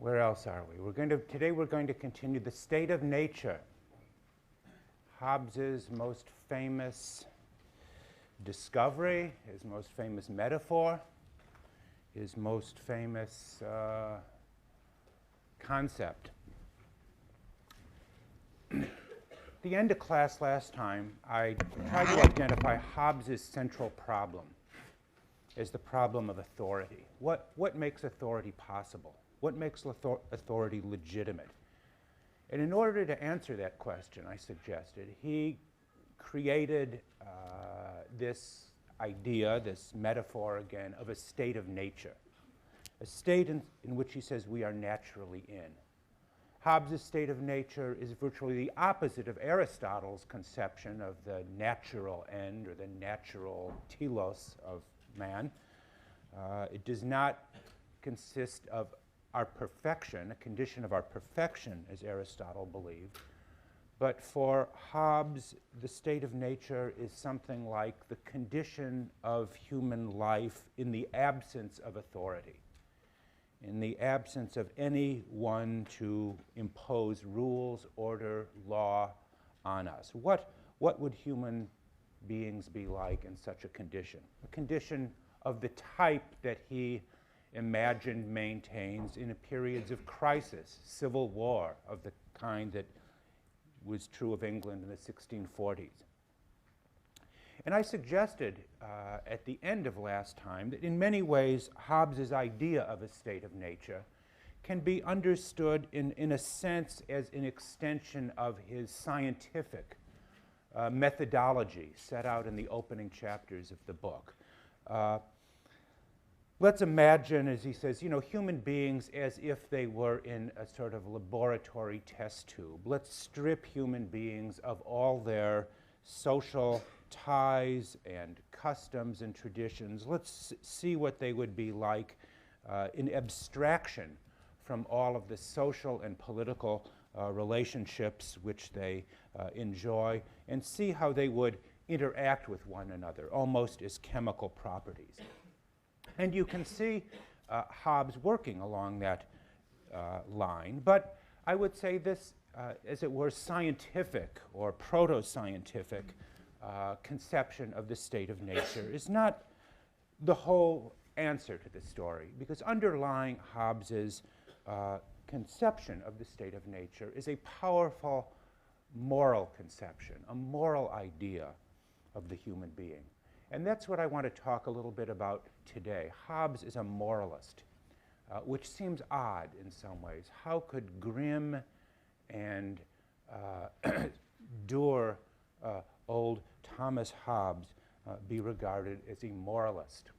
Where else are we? Today we're going to continue the state of nature. Hobbes's most famous discovery, his most famous metaphor, his most famous concept. At the end of class last time, I tried to identify Hobbes's central problem as the problem of authority. What makes authority possible? What makes authority legitimate? And in order to answer that question, I suggested, he created this idea, this metaphor again, of a state of nature, a state in which he says we are naturally in. Hobbes's state of nature is virtually the opposite of Aristotle's conception of the natural end or the natural telos of man. It does not consist of our perfection, a condition of our perfection, as Aristotle believed. But for Hobbes, the state of nature is something like the condition of human life in the absence of authority, in the absence of anyone to impose rules, order, law on us. What would human beings be like in such a condition? A condition of the type that he imagined maintains in periods of crisis, civil war of the kind that was true of England in the 1640s. And I suggested at the end of last time that in many ways Hobbes's idea of a state of nature can be understood in a sense as an extension of his scientific methodology set out in the opening chapters of the book. Let's imagine, as he says, human beings as if they were in a sort of laboratory test tube. Let's strip human beings of all their social ties and customs and traditions. Let's see what they would be like in abstraction from all of the social and political relationships which they enjoy, and see how they would interact with one another, almost as chemical properties. And you can see Hobbes working along that line. But I would say this, as it were, scientific or proto-scientific conception of the state of nature is not the whole answer to the story, because underlying Hobbes's conception of the state of nature is a powerful moral conception, a moral idea of the human being. And that's what I want to talk a little bit about today. Hobbes is a moralist, which seems odd in some ways. How could grim and dour old Thomas Hobbes be regarded as a moralist,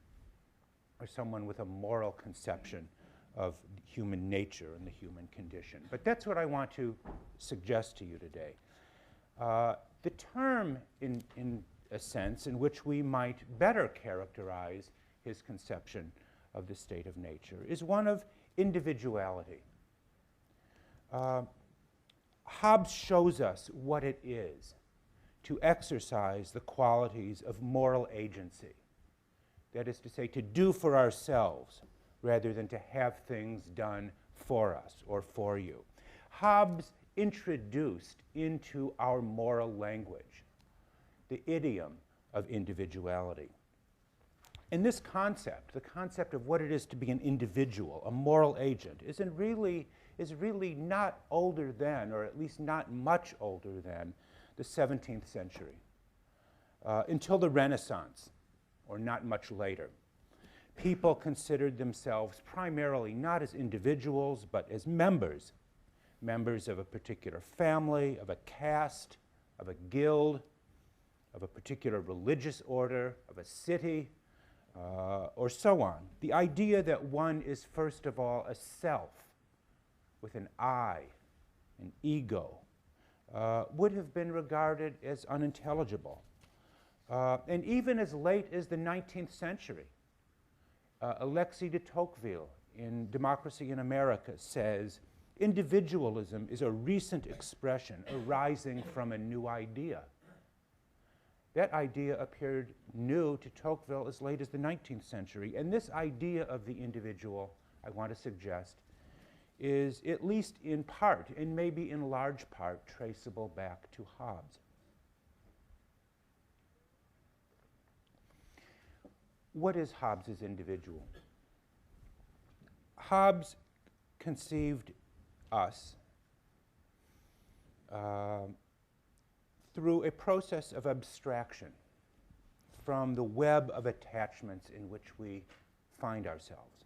or someone with a moral conception of human nature and the human condition? But that's what I want to suggest to you today. The term, in a sense in which we might better characterize his conception of the state of nature, is one of individuality. Hobbes shows us what it is to exercise the qualities of moral agency. That is to say, to do for ourselves rather than to have things done for us or for you. Hobbes introduced into our moral language the idiom of individuality. And this concept, the concept of what it is to be an individual, a moral agent, is really not older than, or at least not much older than, the 17th century, until the Renaissance, or not much later. People considered themselves primarily not as individuals, but as members of a particular family, of a caste, of a guild, of a particular religious order, of a city, or so on. The idea that one is first of all a self with an I, an ego, would have been regarded as unintelligible. And even as late as the 19th century, Alexis de Tocqueville in Democracy in America says, individualism is a recent expression arising from a new idea. That idea appeared new to Tocqueville as late as the 19th century. And this idea of the individual, I want to suggest, is at least in part, and maybe in large part, traceable back to Hobbes. What is Hobbes's individual? Hobbes conceived us through a process of abstraction from the web of attachments in which we find ourselves.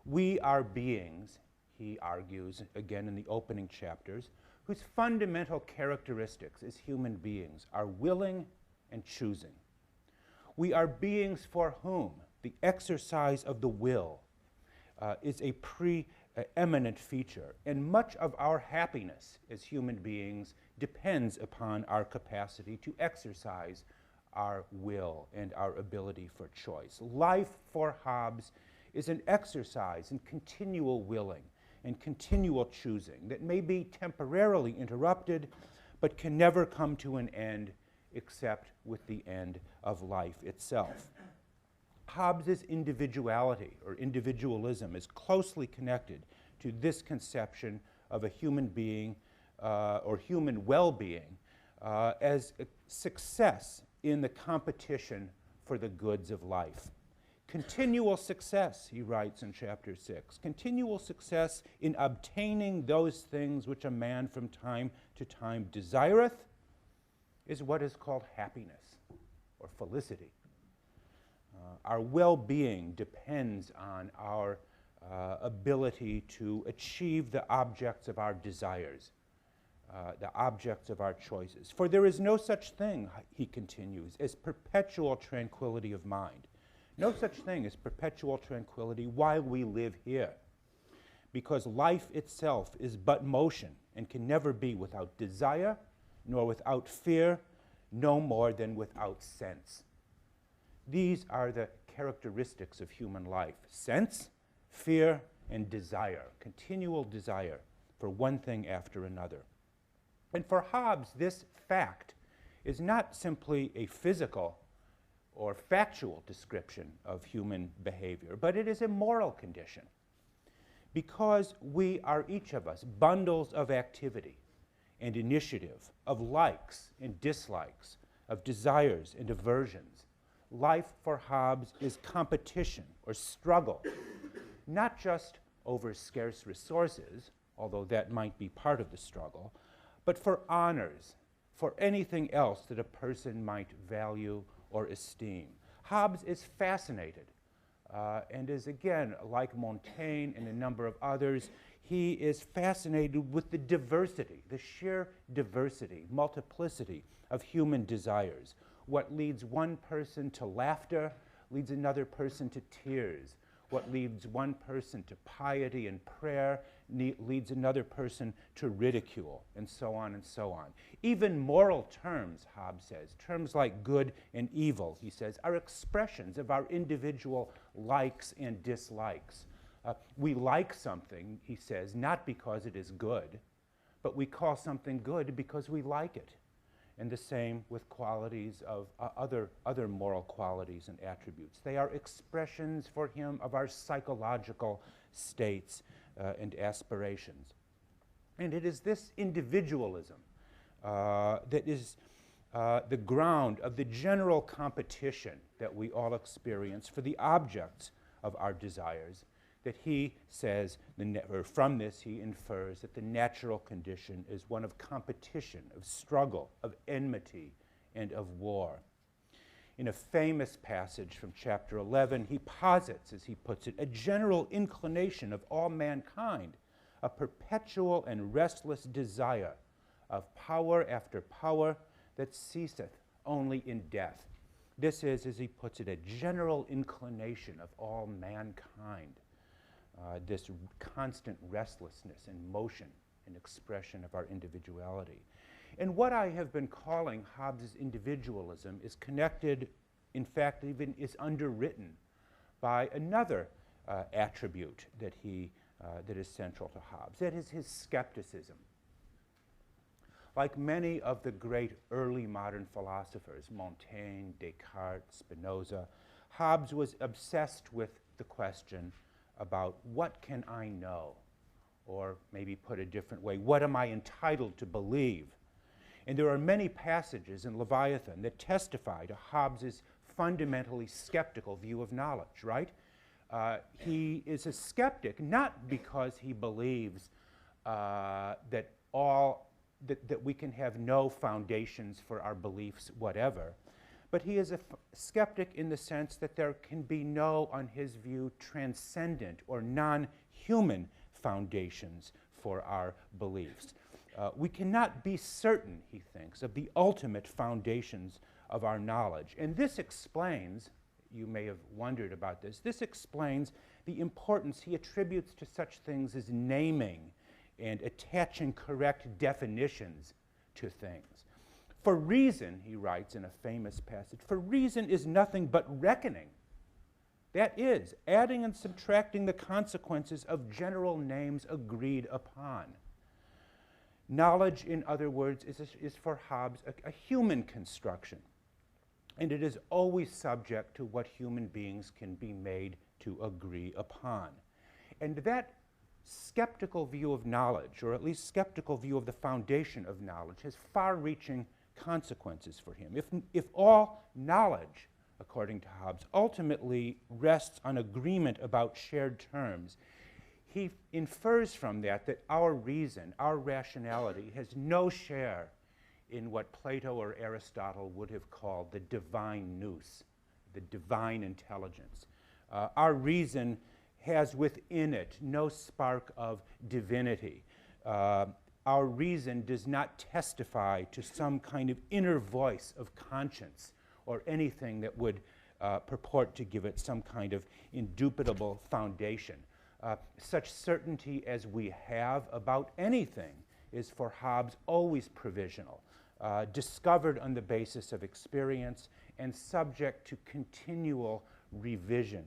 We are beings, he argues again in the opening chapters, whose fundamental characteristics as human beings are willing and choosing. We are beings for whom the exercise of the will is a preeminent feature, and much of our happiness as human beings depends upon our capacity to exercise our will and our ability for choice. Life for Hobbes is an exercise in continual willing and continual choosing that may be temporarily interrupted but can never come to an end except with the end of life itself. Hobbes's individuality or individualism is closely connected to this conception of a human being or human well-being as a success in the competition for the goods of life. Continual success, he writes in chapter 6, continual success in obtaining those things which a man from time to time desireth is what is called happiness or felicity. Our well-being depends on our ability to achieve the objects of our desires, the objects of our choices. For there is no such thing, he continues, as perpetual tranquility of mind. No such thing as perpetual tranquility while we live here, because life itself is but motion and can never be without desire, nor without fear, no more than without sense. These are the characteristics of human life: sense, fear, and desire, continual desire for one thing after another. And for Hobbes, this fact is not simply a physical or factual description of human behavior, but it is a moral condition, because we are each of us bundles of activity and initiative, of likes and dislikes, of desires and aversions. Life for Hobbes is competition or struggle, not just over scarce resources, although that might be part of the struggle, but for honors, for anything else that a person might value or esteem. Hobbes is fascinated and is, again, like Montaigne and a number of others, he is fascinated with the diversity, the sheer diversity, multiplicity of human desires. What leads one person to laughter leads another person to tears. What leads one person to piety and prayer leads another person to ridicule, and so on and so on. Even moral terms, Hobbes says, terms like good and evil, he says, are expressions of our individual likes and dislikes. We like something, he says, not because it is good, but we call something good because we like it. And the same with qualities of other moral qualities and attributes. They are expressions for him of our psychological states and aspirations. And it is this individualism that is the ground of the general competition that we all experience for the objects of our desires, that he says, or from this he infers that the natural condition is one of competition, of struggle, of enmity, and of war. In a famous passage from chapter 11, he posits, as he puts it, a general inclination of all mankind, a perpetual and restless desire of power after power that ceaseth only in death. This is, as he puts it, a general inclination of all mankind. This constant restlessness and motion and expression of our individuality. And what I have been calling Hobbes' individualism is connected, in fact, even is underwritten by another attribute that that is central to Hobbes. That is his skepticism. Like many of the great early modern philosophers, Montaigne, Descartes, Spinoza, Hobbes was obsessed with the question about what can I know? Or maybe put a different way, what am I entitled to believe? And there are many passages in Leviathan that testify to Hobbes's fundamentally skeptical view of knowledge, right? He is a skeptic not because he believes that we can have no foundations for our beliefs, whatever, but he is a skeptic in the sense that there can be no, on his view, transcendent or non-human foundations for our beliefs. We cannot be certain, he thinks, of the ultimate foundations of our knowledge. And this explains, you may have wondered about this explains the importance he attributes to such things as naming and attaching correct definitions to things. For reason, he writes in a famous passage, for reason is nothing but reckoning. That is, adding and subtracting the consequences of general names agreed upon. Knowledge, in other words, is for Hobbes a human construction, and it is always subject to what human beings can be made to agree upon. And that skeptical view of knowledge, or at least skeptical view of the foundation of knowledge, has far-reaching consequences for him. If all knowledge, according to Hobbes, ultimately rests on agreement about shared terms, he infers from that that our reason, our rationality, has no share in what Plato or Aristotle would have called the divine nous, the divine intelligence. Our reason has within it no spark of divinity. Our reason does not testify to some kind of inner voice of conscience or anything that would purport to give it some kind of indubitable foundation. Such certainty as we have about anything is for Hobbes always provisional, discovered on the basis of experience and subject to continual revision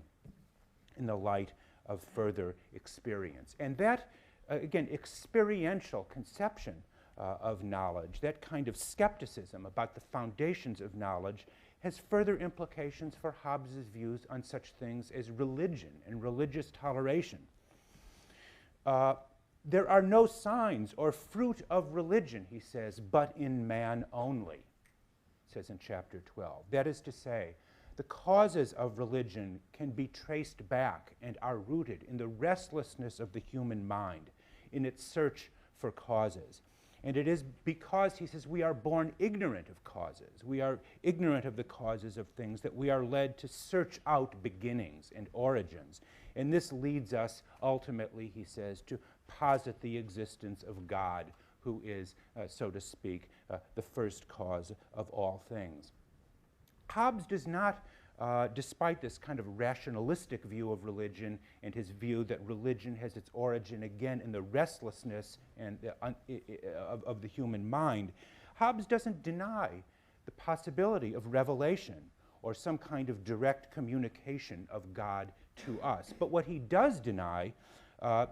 in the light of further experience. And that, again, experiential conception of knowledge, that kind of skepticism about the foundations of knowledge, has further implications for Hobbes's views on such things as religion and religious toleration. There are no signs or fruit of religion, he says, but in man only, says in chapter 12. That is to say, the causes of religion can be traced back and are rooted in the restlessness of the human mind, in its search for causes. And it is because, he says, we are born ignorant of causes. We are ignorant of the causes of things that we are led to search out beginnings and origins. And this leads us ultimately, he says, to posit the existence of God, who is, so to speak, the first cause of all things. Hobbes does not, despite this kind of rationalistic view of religion and his view that religion has its origin again in the restlessness and of the human mind, Hobbes doesn't deny the possibility of revelation or some kind of direct communication of God to us. But what he does deny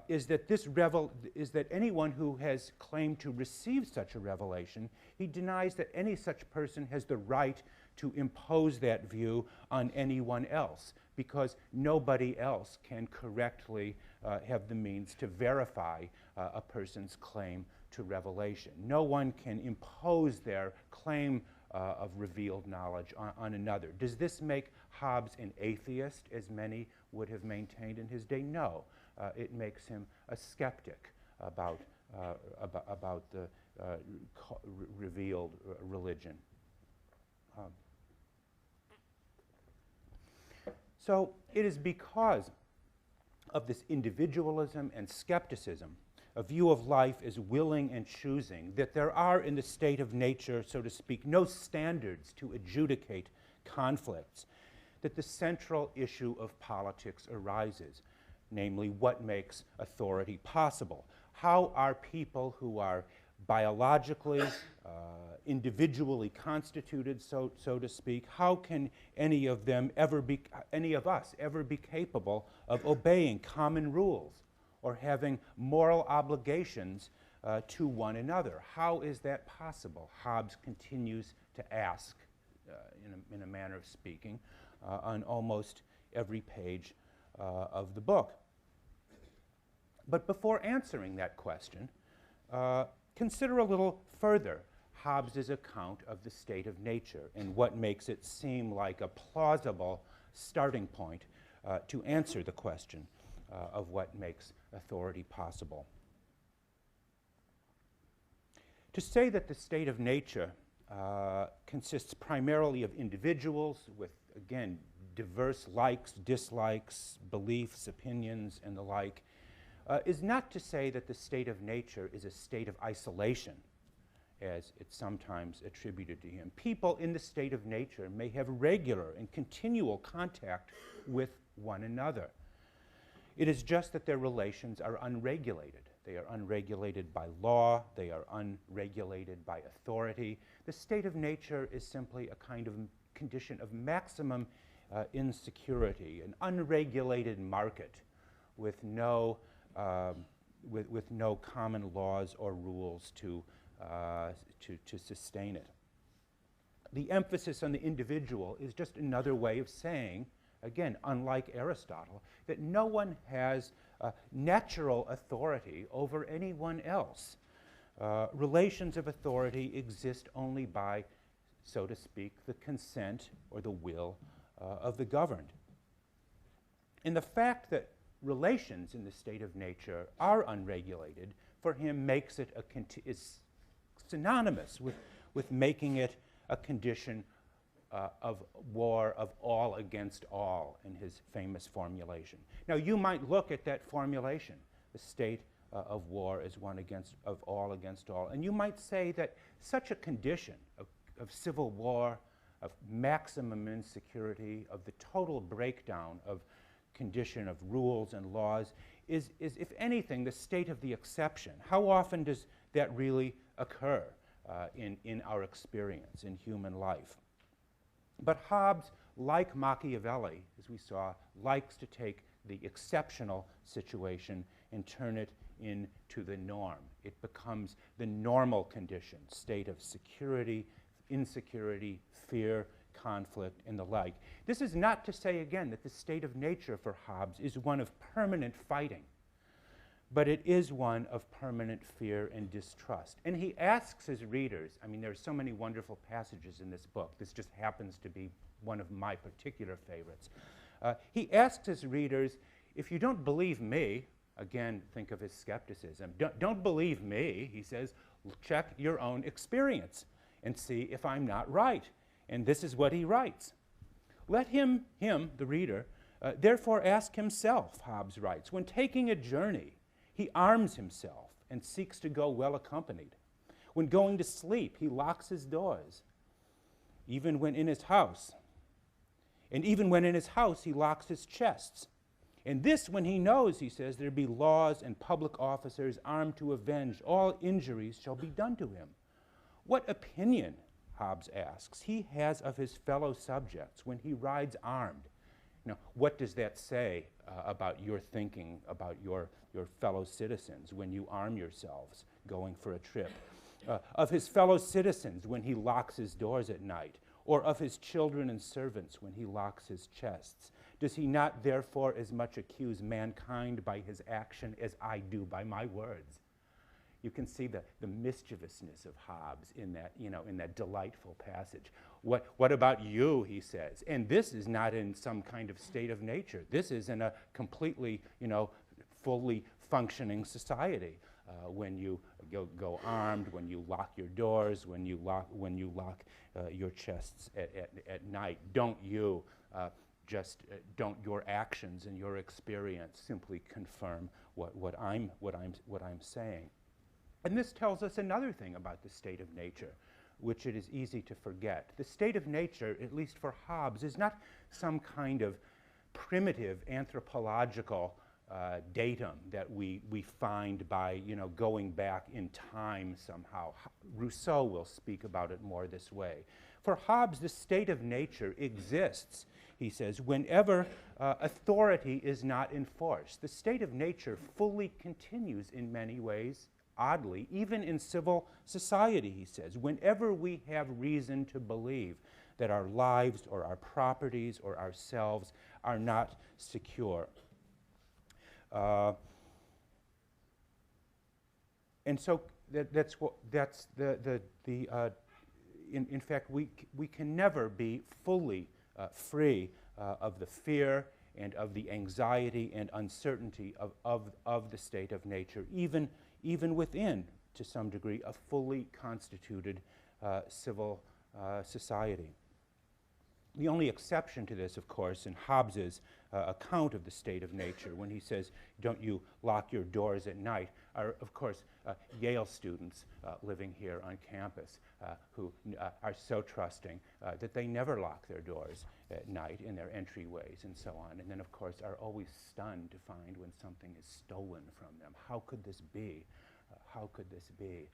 is that anyone who has claimed to receive such a revelation, he denies that any such person has the right to impose that view on anyone else, because nobody else can correctly have the means to verify a person's claim to revelation. No one can impose their claim of revealed knowledge on another. Does this make Hobbes an atheist, as many would have maintained in his day? No. It makes him a skeptic about the revealed religion. So it is because of this individualism and skepticism, a view of life as willing and choosing, that there are in the state of nature, so to speak, no standards to adjudicate conflicts, that the central issue of politics arises, namely, what makes authority possible? How are people who are biologically, individually constituted, so to speak, how can any of us ever be capable of obeying common rules or having moral obligations to one another? How is that possible? Hobbes continues to ask, in a manner of speaking, on almost every page of the book. But before answering that question, consider a little further Hobbes's account of the state of nature and what makes it seem like a plausible starting point to answer the question of what makes authority possible. To say that the state of nature consists primarily of individuals with, again, diverse likes, dislikes, beliefs, opinions, and the like, is not to say that the state of nature is a state of isolation, as it's sometimes attributed to him. People in the state of nature may have regular and continual contact with one another. It is just that their relations are unregulated. They are unregulated by law. They are unregulated by authority. The state of nature is simply a kind of condition of maximum insecurity, an unregulated market with no common laws or rules to sustain it. The emphasis on the individual is just another way of saying, again, unlike Aristotle, that no one has natural authority over anyone else. Relations of authority exist only by, so to speak, the consent or the will of the governed. And the fact that relations in the state of nature are unregulated, for him, makes it is synonymous with making it a condition of war of all against all in his famous formulation. Now, you might look at that formulation, the state of war is one of all against all, and you might say that such a condition of civil war, of maximum insecurity, of the total breakdown of condition of rules and laws is, if anything, the state of the exception. How often does that really occur in our experience, in human life? But Hobbes, like Machiavelli, as we saw, likes to take the exceptional situation and turn it into the norm. It becomes the normal condition, state of security, insecurity, fear, conflict, and the like. This is not to say, again, that the state of nature for Hobbes is one of permanent fighting, but it is one of permanent fear and distrust. And he asks his readers, I mean, there are so many wonderful passages in this book. This just happens to be one of my particular favorites. He asks his readers, if you don't believe me, again, think of his skepticism. Don't believe me, he says, check your own experience and see if I'm not right. And this is what he writes. Let him, the reader, therefore ask himself, Hobbes writes, when taking a journey, he arms himself and seeks to go well accompanied. When going to sleep, he locks his doors, even when in his house. And even when in his house, he locks his chests. And this when he knows, he says, there be laws and public officers armed to avenge all injuries shall be done to him. What opinion, Hobbes asks, he has of his fellow subjects when he rides armed? Now, what does that say about your thinking about your fellow citizens when you arm yourselves going for a trip? Of his fellow citizens when he locks his doors at night? Or of his children and servants when he locks his chests? Does he not therefore as much accuse mankind by his action as I do by my words? You can see the mischievousness of Hobbes in that, in that delightful passage. What about you, he says? And this is not in some kind of state of nature. This is in a completely, fully functioning society. When you go armed, when you lock your doors, when you lock your chests at night, don't you don't your actions and your experience simply confirm what I'm saying? And this tells us another thing about the state of nature, which it is easy to forget. The state of nature, at least for Hobbes, is not some kind of primitive anthropological datum that we find by going back in time somehow. Rousseau will speak about it more this way. For Hobbes, the state of nature exists, he says, whenever authority is not enforced. The state of nature fully continues in many ways, oddly, even in civil society, he says, whenever we have reason to believe that our lives or our properties or ourselves are not secure. And so that's in fact, we can never be fully free of the fear and of the anxiety and uncertainty of the state of nature, even within, to some degree, a fully constituted civil society. The only exception to this, of course, in Hobbes's account of the state of nature, when he says, "Don't you lock your doors at night," are, of course, Yale students living here on campus who are so trusting that they never lock their doors at night in their entryways and so on, and then, of course, are always stunned to find when something is stolen from them. How could this be? How could this be?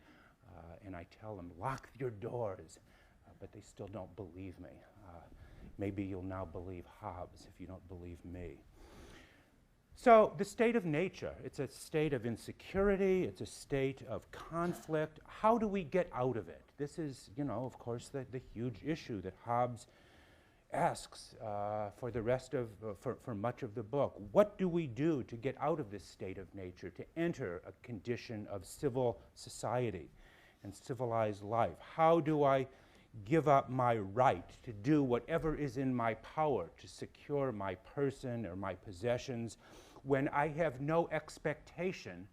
And I tell them, lock your doors, but they still don't believe me. Maybe you'll now believe Hobbes if you don't believe me. So the state of nature, it's a state of insecurity, it's a state of conflict. How do we get out of it? This is, you know, of course, the huge issue that Hobbes asks for the rest of, for much of the book. What do we do to get out of this state of nature, to enter a condition of civil society and civilized life? How do I give up my right to do whatever is in my power to secure my person or my possessions when I have no expectation,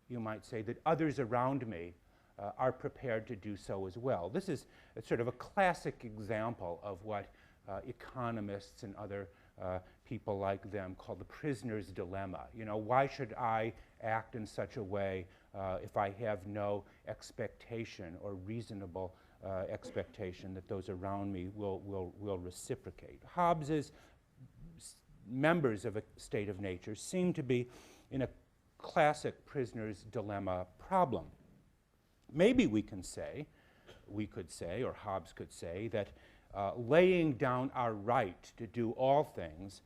you might say, that others around me are prepared to do so as well? This is a sort of a classic example of what economists and other people like them call the prisoner's dilemma. You know, why should I act in such a way if I have no expectation or reasonable expectation that those around me will reciprocate? Hobbes's members of a state of nature seem to be in a classic prisoner's dilemma problem. Maybe we could say, or Hobbes could say, that laying down our right to do all things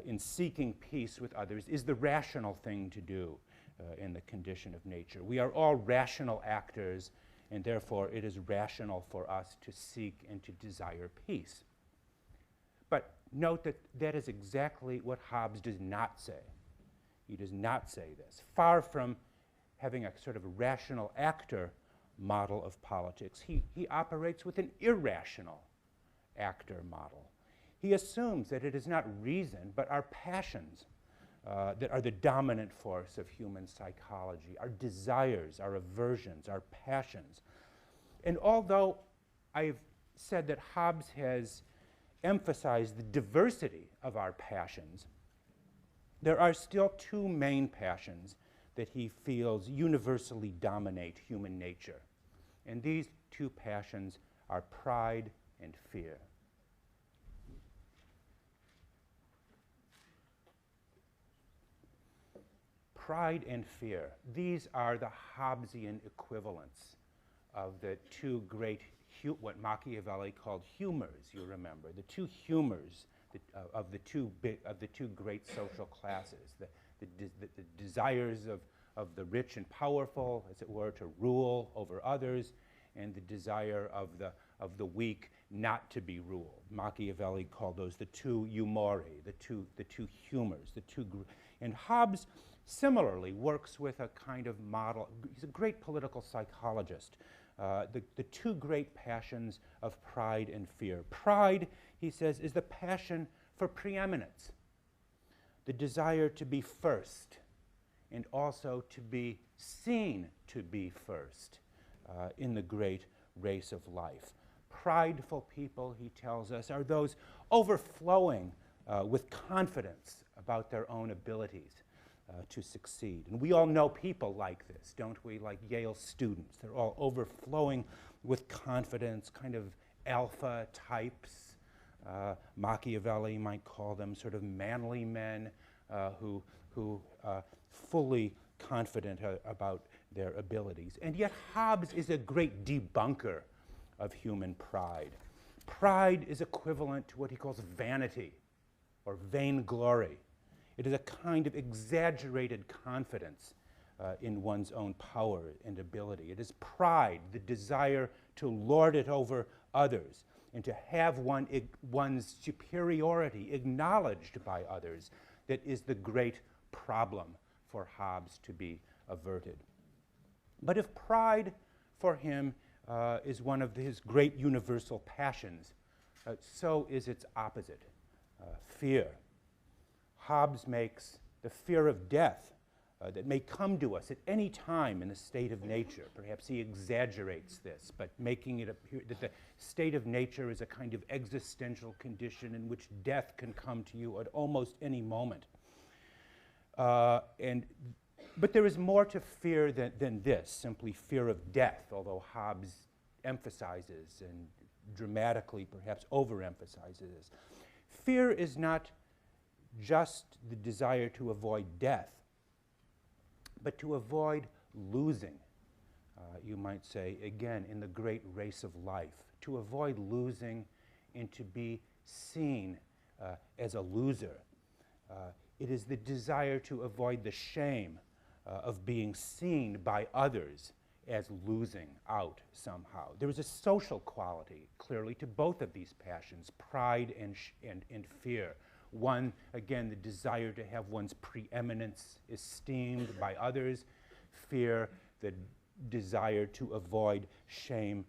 in seeking peace with others is the rational thing to do in the condition of nature. We are all rational actors, and therefore it is rational for us to seek and to desire peace. But note that that is exactly what Hobbes does not say. He does not say this. Far from having a sort of rational actor model of politics, he operates with an irrational actor model. He assumes that it is not reason, but our passions that are the dominant force of human psychology, our desires, our aversions, our passions. And although I've said that Hobbes has emphasized the diversity of our passions, there are still two main passions that he feels universally dominate human nature. And these two passions are pride and fear. Pride and fear, these are the Hobbesian equivalents of the two great, what Machiavelli called humors, you remember, the two humors of the two great social classes, the desires of the rich and powerful, as it were, to rule over others, and the desire of the weak not to be ruled. Machiavelli called those the two humori, the two humors, and Hobbes similarly works with a kind of model. He's a great political psychologist. The two great passions of pride and fear. Pride, he says, is the passion for preeminence, the desire to be first, and also to be seen to be first in the great race of life. Prideful people, he tells us, are those overflowing with confidence about their own abilities to succeed. And we all know people like this, don't we? Like Yale students. They're all overflowing with confidence, kind of alpha types. Machiavelli might call them sort of manly men who fully confident about their abilities. And yet Hobbes is a great debunker of human pride. Pride is equivalent to what he calls vanity or vainglory. It is a kind of exaggerated confidence in one's own power and ability. It is pride, the desire to lord it over others and to have one's superiority acknowledged by others that is the great problem for Hobbes to be averted. But if pride for him is one of his great universal passions, so is its opposite, fear. Hobbes makes the fear of death that may come to us at any time in the state of nature. Perhaps he exaggerates this, but making it appear that the state of nature is a kind of existential condition in which death can come to you at almost any moment. But there is more to fear than this, simply fear of death, although Hobbes emphasizes and dramatically perhaps overemphasizes this. Fear is not just the desire to avoid death, but to avoid losing, you might say, again, in the great race of life, to avoid losing and to be seen as a loser. It is the desire to avoid the shame of being seen by others as losing out somehow. There is a social quality, clearly, to both of these passions, pride and fear. One, again, the desire to have one's preeminence esteemed by others. Fear, the desire to avoid shame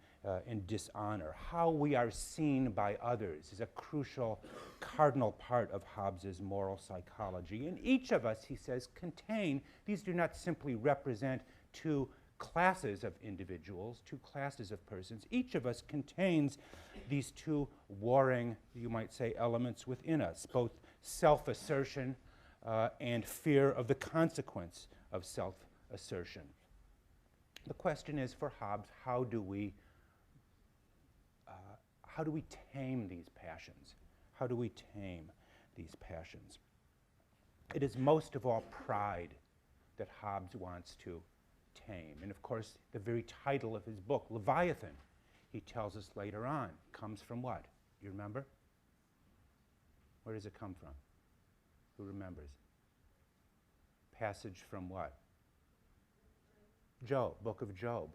and dishonor. How we are seen by others is a crucial cardinal part of Hobbes's moral psychology. And each of us, he says, contain, these do not simply represent two classes of individuals, two classes of persons. Each of us contains these two warring, you might say, elements within us, both self-assertion and fear of the consequence of self-assertion. The question is for Hobbes, how do we tame these passions? How do we tame these passions? It is most of all pride that Hobbes wants to tame. And of course, the very title of his book, Leviathan, he tells us later on, comes from what? You remember? Where does it come from? Who remembers? Passage from what? Job, book of Job,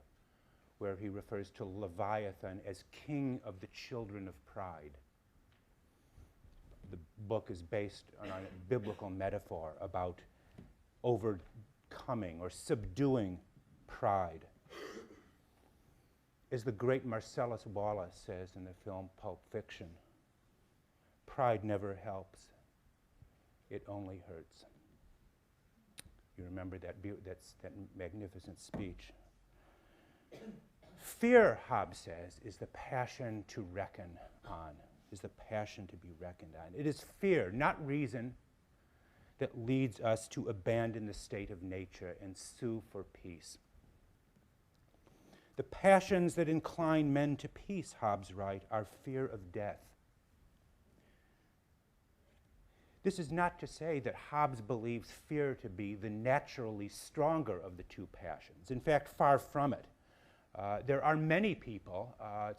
where he refers to Leviathan as king of the children of pride. The book is based on a biblical metaphor about overcoming or subduing pride. As the great Marcellus Wallace says in the film Pulp Fiction, pride never helps, it only hurts. You remember that magnificent speech. Fear, Hobbes says, is the passion to reckon on, is the passion to be reckoned on. It is fear, not reason, that leads us to abandon the state of nature and sue for peace. The passions that incline men to peace, Hobbes writes, are fear of death. This is not to say that Hobbes believes fear to be the naturally stronger of the two passions. In fact, far from it. There are many people,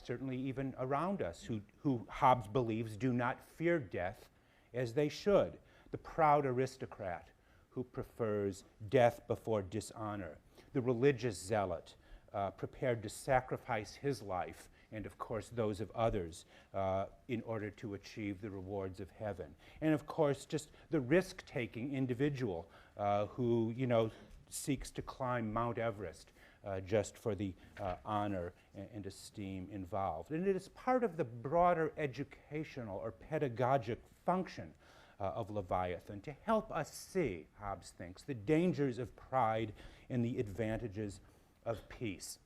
certainly even around us, who Hobbes believes do not fear death as they should. The proud aristocrat who prefers death before dishonor. The religious zealot prepared to sacrifice his life and, of course, those of others in order to achieve the rewards of heaven. And, of course, just the risk-taking individual who, seeks to climb Mount Everest just for the honor and esteem involved. And it is part of the broader educational or pedagogic function of Leviathan to help us see, Hobbes thinks, the dangers of pride and the advantages of peace.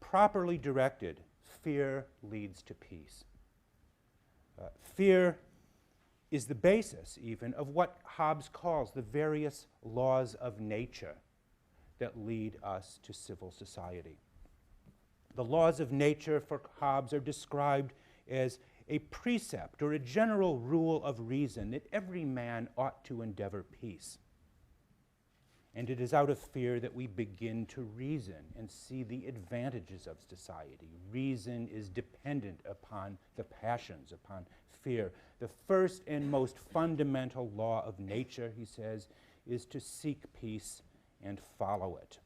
Properly directed, fear leads to peace. Fear is the basis, even, of what Hobbes calls the various laws of nature that lead us to civil society. The laws of nature for Hobbes are described as a precept or a general rule of reason that every man ought to endeavor peace. And it is out of fear that we begin to reason and see the advantages of society. Reason is dependent upon the passions, upon fear. The first and most fundamental law of nature, he says, is to seek peace and follow it.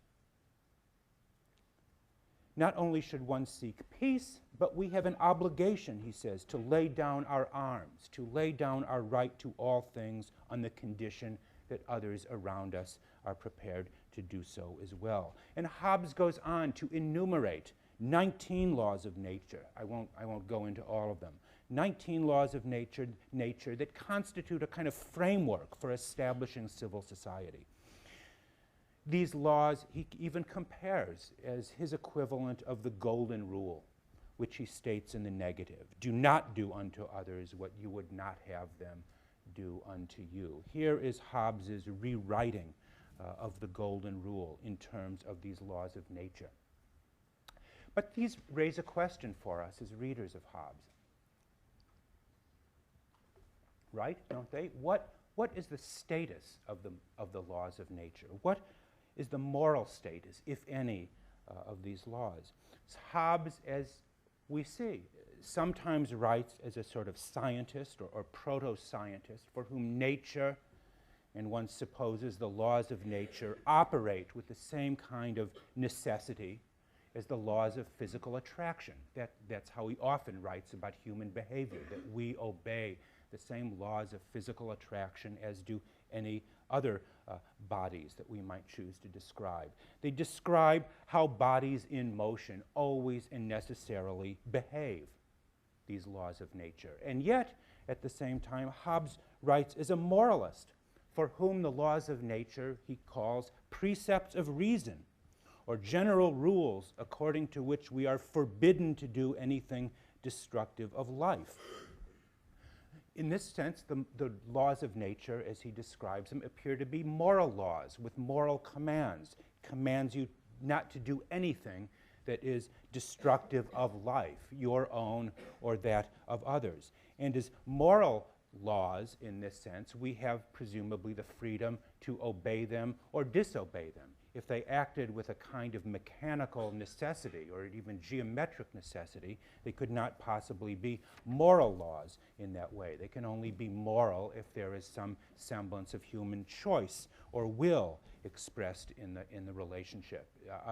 Not only should one seek peace, but we have an obligation, he says, to lay down our arms, to lay down our right to all things on the condition that others around us are prepared to do so as well. And Hobbes goes on to enumerate 19 laws of nature. I won't go into all of them. 19 laws of nature that constitute a kind of framework for establishing civil society. These laws he even compares as his equivalent of the golden rule, which he states in the negative. Do not do unto others what you would not have them do unto you. Here is Hobbes's rewriting of the golden rule in terms of these laws of nature. But these raise a question for us as readers of Hobbes. Right, don't they? What is the status of the laws of nature? What is the moral status, if any, of these laws? Hobbes, as we see, sometimes writes as a sort of scientist or proto-scientist for whom nature, and one supposes the laws of nature, operate with the same kind of necessity as the laws of physical attraction. That's how he often writes about human behavior, that we obey the same laws of physical attraction as do any other bodies that we might choose to describe. They describe how bodies in motion always and necessarily behave, these laws of nature. And yet, at the same time, Hobbes writes as a moralist, for whom the laws of nature he calls precepts of reason, or general rules according to which we are forbidden to do anything destructive of life. In this sense, the laws of nature, as he describes them, appear to be moral laws with moral commands you not to do anything that is destructive of life, your own or that of others. And as moral laws, in this sense, we have presumably the freedom to obey them or disobey them. If they acted with a kind of mechanical necessity or even geometric necessity, they could not possibly be moral laws in that way. They can only be moral if there is some semblance of human choice or will expressed in the relationship,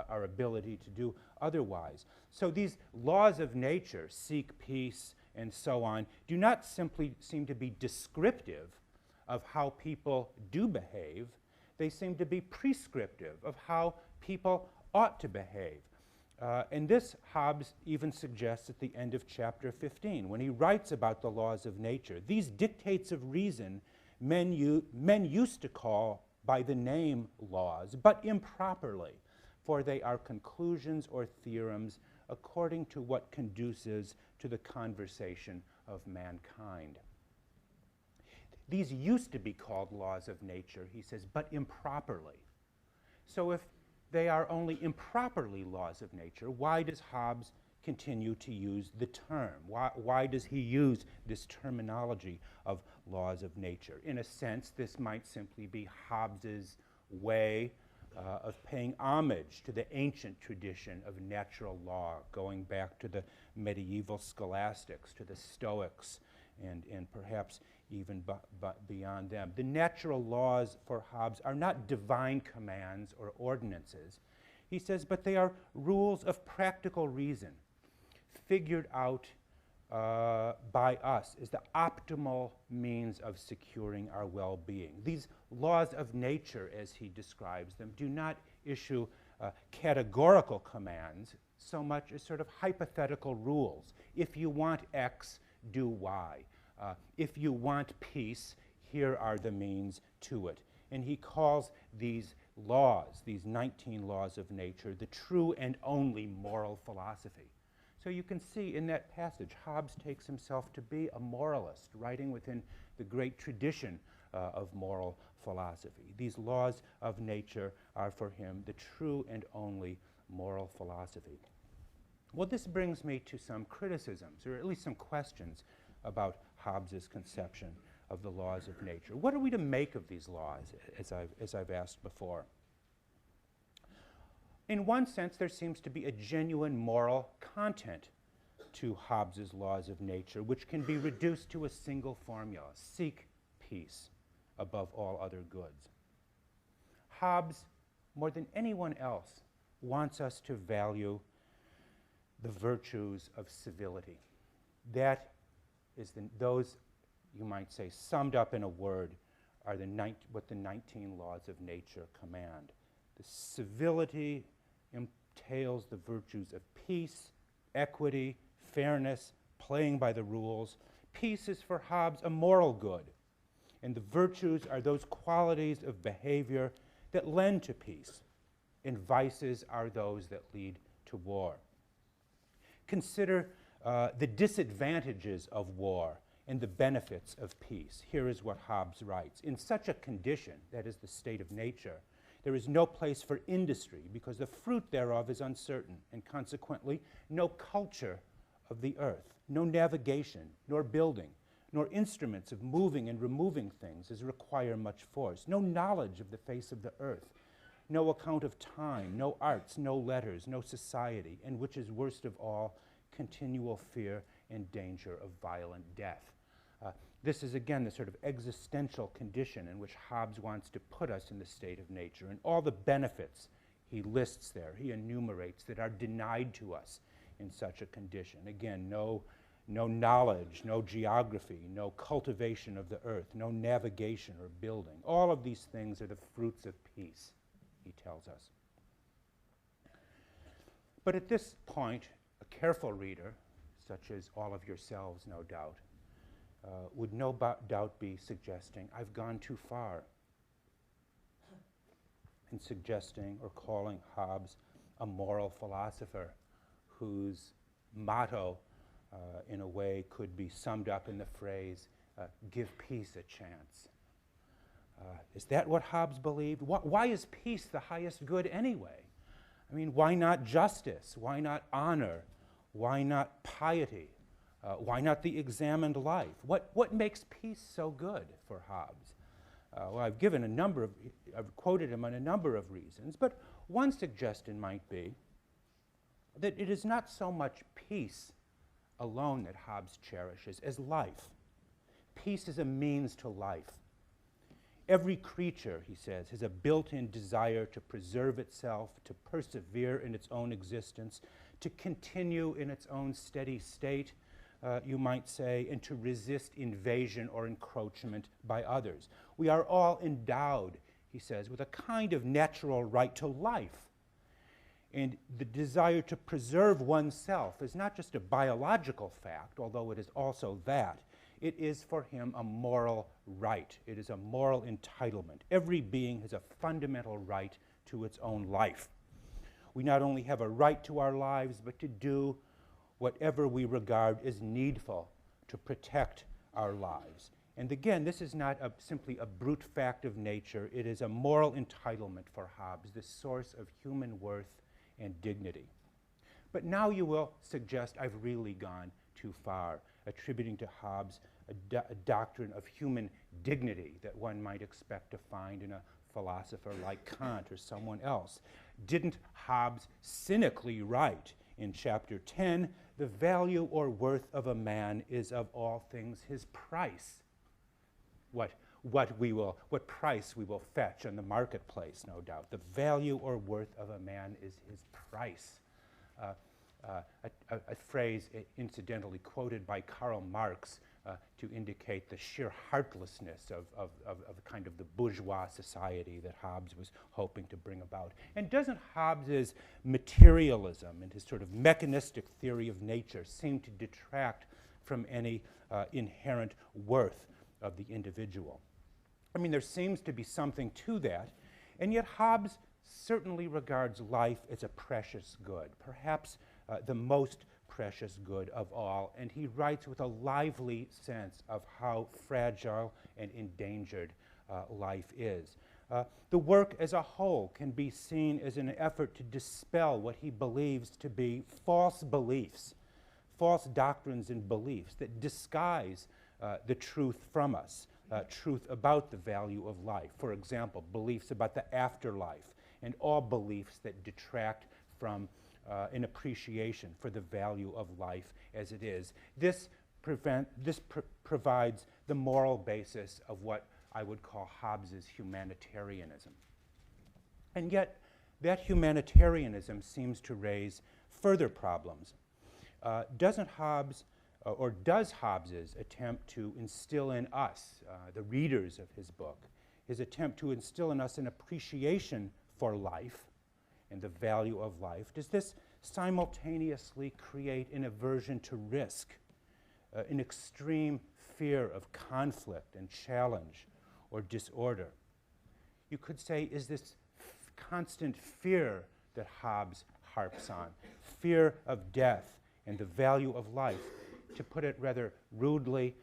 our ability to do otherwise. So these laws of nature, seek peace and so on, do not simply seem to be descriptive of how people do behave. They seem to be prescriptive of how people ought to behave. And this Hobbes even suggests at the end of chapter 15, when he writes about the laws of nature. These dictates of reason men used to call by the name laws, but improperly, for they are conclusions or theorems according to what conduces to the conversation of mankind. These used to be called laws of nature, he says, but improperly. So if they are only improperly laws of nature, why does Hobbes continue to use the term? Why does he use this terminology of laws of nature? In a sense, this might simply be Hobbes's way of paying homage to the ancient tradition of natural law, going back to the medieval scholastics, to the Stoics, and perhaps even beyond them. The natural laws for Hobbes are not divine commands or ordinances, he says, but they are rules of practical reason, figured out by us as the optimal means of securing our well-being. These laws of nature, as he describes them, do not issue categorical commands so much as sort of hypothetical rules. If you want X, do Y. If you want peace, here are the means to it. And he calls these laws, these 19 laws of nature, the true and only moral philosophy. So you can see in that passage, Hobbes takes himself to be a moralist, writing within the great tradition of moral philosophy. These laws of nature are for him the true and only moral philosophy. Well, this brings me to some criticisms, or at least some questions about Hobbes's conception of the laws of nature. What are we to make of these laws, as I've asked before? In one sense, there seems to be a genuine moral content to Hobbes's laws of nature, which can be reduced to a single formula: seek peace above all other goods. Hobbes, more than anyone else, wants us to value the virtues of civility. That is those, you might say, summed up in a word, are what the 19 laws of nature command. The civility entails the virtues of peace, equity, fairness, playing by the rules. Peace is for Hobbes a moral good, and the virtues are those qualities of behavior that lend to peace, and vices are those that lead to war. Consider the disadvantages of war and the benefits of peace. Here is what Hobbes writes. In such a condition, that is the state of nature, there is no place for industry because the fruit thereof is uncertain, and consequently no culture of the earth, no navigation, nor building, nor instruments of moving and removing things as require much force, no knowledge of the face of the earth, no account of time, no arts, no letters, no society, and which is worst of all, continual fear and danger of violent death. This is again the sort of existential condition in which Hobbes wants to put us in the state of nature, and all the benefits he lists there, he enumerates, that are denied to us in such a condition. Again, no knowledge, no geography, no cultivation of the earth, no navigation or building. All of these things are the fruits of peace, he tells us. But at this point, a careful reader, such as all of yourselves, no doubt, would no doubt be suggesting, I've gone too far, in suggesting or calling Hobbes a moral philosopher whose motto, in a way, could be summed up in the phrase, give peace a chance. Is that what Hobbes believed? Why is peace the highest good anyway? I mean, why not justice? Why not honor? Why not piety? Why not the examined life? What makes peace so good for Hobbes? Well, I've quoted him on a number of reasons, but one suggestion might be that it is not so much peace alone that Hobbes cherishes as life. Peace is a means to life. Every creature, he says, has a built-in desire to preserve itself, to persevere in its own existence, to continue in its own steady state, you might say, and to resist invasion or encroachment by others. We are all endowed, he says, with a kind of natural right to life. And the desire to preserve oneself is not just a biological fact, although it is also that. It is for him a moral right. It is a moral entitlement. Every being has a fundamental right to its own life. We not only have a right to our lives, but to do whatever we regard as needful to protect our lives. And again, this is not simply a brute fact of nature. It is a moral entitlement for Hobbes, the source of human worth and dignity. But now you will suggest I've really gone too far, attributing to Hobbes a doctrine of human dignity that one might expect to find in a philosopher like Kant or someone else. Didn't Hobbes cynically write in chapter 10, the value or worth of a man is of all things his price? What price we will fetch on the marketplace, no doubt. The value or worth of a man is his price. A phrase incidentally quoted by Karl Marx to indicate the sheer heartlessness of kind of the bourgeois society that Hobbes was hoping to bring about. And doesn't Hobbes's materialism and his sort of mechanistic theory of nature seem to detract from any inherent worth of the individual? I mean, there seems to be something to that, and yet Hobbes certainly regards life as a precious good, perhaps the most precious good of all, and he writes with a lively sense of how fragile and endangered life is. The work as a whole can be seen as an effort to dispel what he believes to be false beliefs, false doctrines and beliefs that disguise the truth from us, truth about the value of life. For example, beliefs about the afterlife, and all beliefs that detract from an appreciation for the value of life as it is. This provides the moral basis of what I would call Hobbes's humanitarianism. And yet, that humanitarianism seems to raise further problems. Does Hobbes's attempt to instill in us, the readers of his book, his attempt to instill in us an appreciation for life and the value of life, does this simultaneously create an aversion to risk, an extreme fear of conflict and challenge or disorder? You could say, is this constant fear that Hobbes harps on, fear of death and the value of life, to put it rather rudely,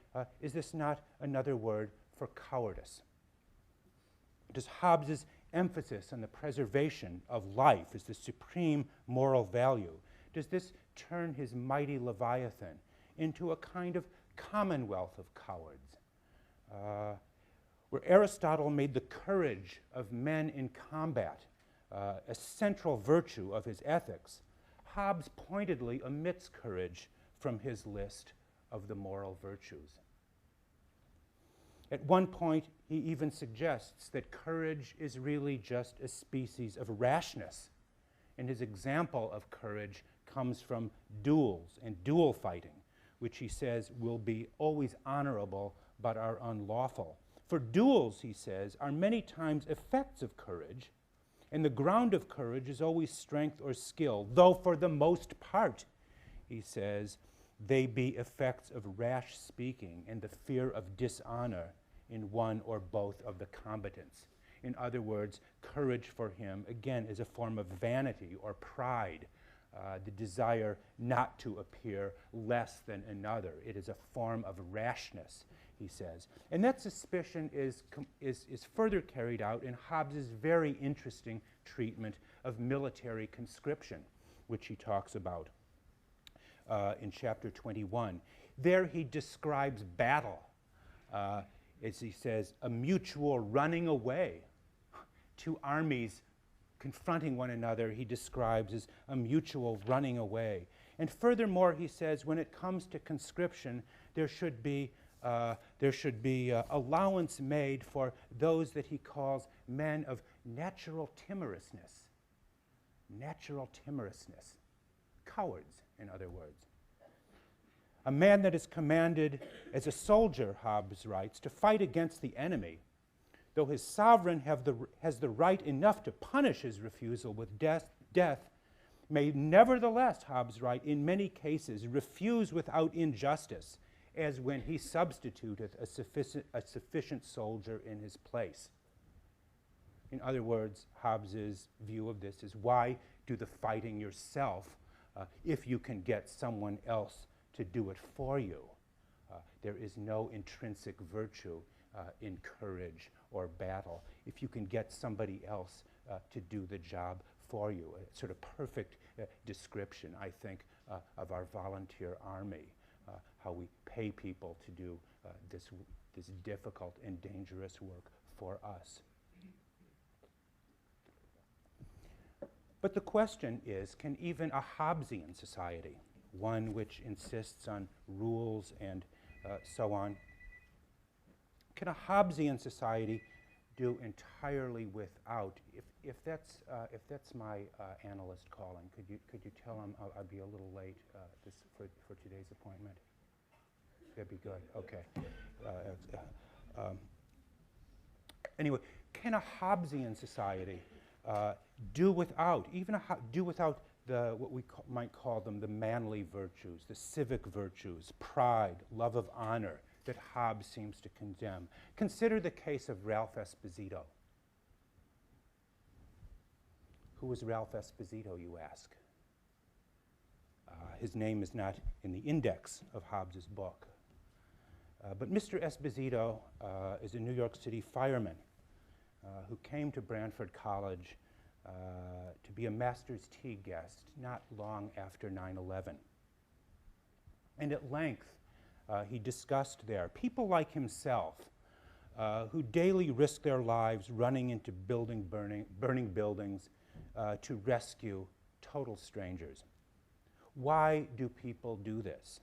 is this not another word for cowardice? Does Hobbes's emphasis on the preservation of life as the supreme moral value, does this turn his mighty Leviathan into a kind of commonwealth of cowards? Where Aristotle made the courage of men in combat a central virtue of his ethics, Hobbes pointedly omits courage from his list of the moral virtues. At one point, he even suggests that courage is really just a species of rashness, and his example of courage comes from duels and duel fighting, which he says will be always honorable but are unlawful. For duels, he says, are many times effects of courage, and the ground of courage is always strength or skill, though for the most part, he says, they be effects of rash speaking and the fear of dishonor in one or both of the combatants. In other words, courage for him, again, is a form of vanity or pride, the desire not to appear less than another. It is a form of rashness, he says. And that suspicion is further carried out in Hobbes's very interesting treatment of military conscription, which he talks about in chapter 21. There he describes battle, as he says, a mutual running away. Two armies confronting one another, he describes as a mutual running away. And furthermore, he says, when it comes to conscription, there should be allowance made for those that he calls men of natural timorousness. Natural timorousness. Cowards, in other words. A man that is commanded as a soldier, Hobbes writes, to fight against the enemy, though his sovereign has the right enough to punish his refusal with death, may nevertheless, Hobbes writes, in many cases refuse without injustice, as when he substituteth a sufficient soldier in his place. In other words, Hobbes's view of this is, why do the fighting yourself if you can get someone else to do it for you? There is no intrinsic virtue in courage or battle if you can get somebody else to do the job for you. A sort of perfect description, I think, of our volunteer army, how we pay people to do this difficult and dangerous work for us. But the question is, can even a Hobbesian society, one which insists on rules and so on, can a Hobbesian society do entirely without? If that's my analyst calling, could you tell him I'll be a little late for today's appointment? That'd be good. Okay. Anyway, can a Hobbesian society do without what we might call them the manly virtues, the civic virtues, pride, love of honor, that Hobbes seems to condemn? Consider the case of Ralph Esposito. Who was Ralph Esposito, you ask? His name is not in the index of Hobbes's book. But Mr. Esposito is a New York City fireman who came to Branford College to be a master's tea guest not long after 9/11. And at length, he discussed there people like himself who daily risk their lives running into burning buildings to rescue total strangers. Why do people do this?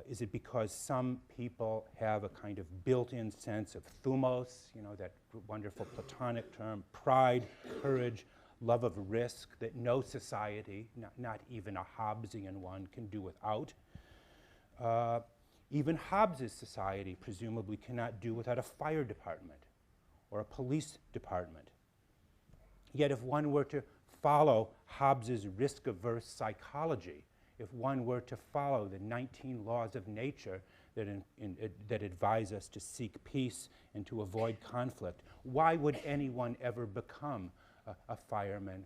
Is it because some people have a kind of built-in sense of thumos, that wonderful Platonic term, pride, courage, love of risk that no society, not even a Hobbesian one, can do without? Even Hobbes's society presumably cannot do without a fire department or a police department. Yet if one were to follow Hobbes's risk-averse psychology, if one were to follow the 19 laws of nature that advise us to seek peace and to avoid conflict, why would anyone ever become a fireman,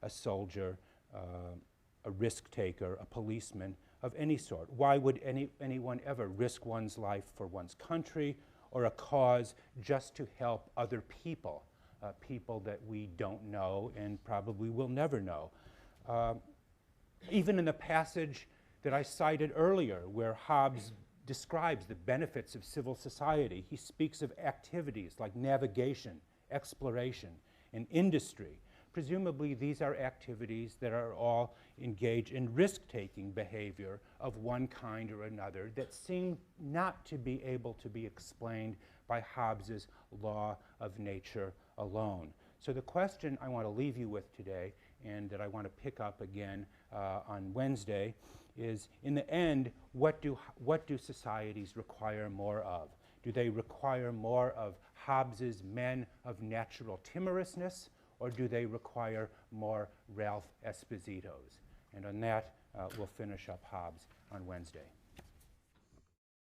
a soldier, a risk-taker, a policeman of any sort? Why would anyone ever risk one's life for one's country or a cause just to help other people, people that we don't know and probably will never know? Even in the passage that I cited earlier, where Hobbes describes the benefits of civil society, he speaks of activities like navigation, exploration, and industry. Presumably, these are activities that are all engaged in risk-taking behavior of one kind or another that seem not to be able to be explained by Hobbes's law of nature alone. So the question I want to leave you with today, and that I want to pick up again on Wednesday, is, in the end, what do societies require more of? Do they require more of Hobbes's men of natural timorousness, or do they require more Ralph Esposito's? And on that, we'll finish up Hobbes on Wednesday.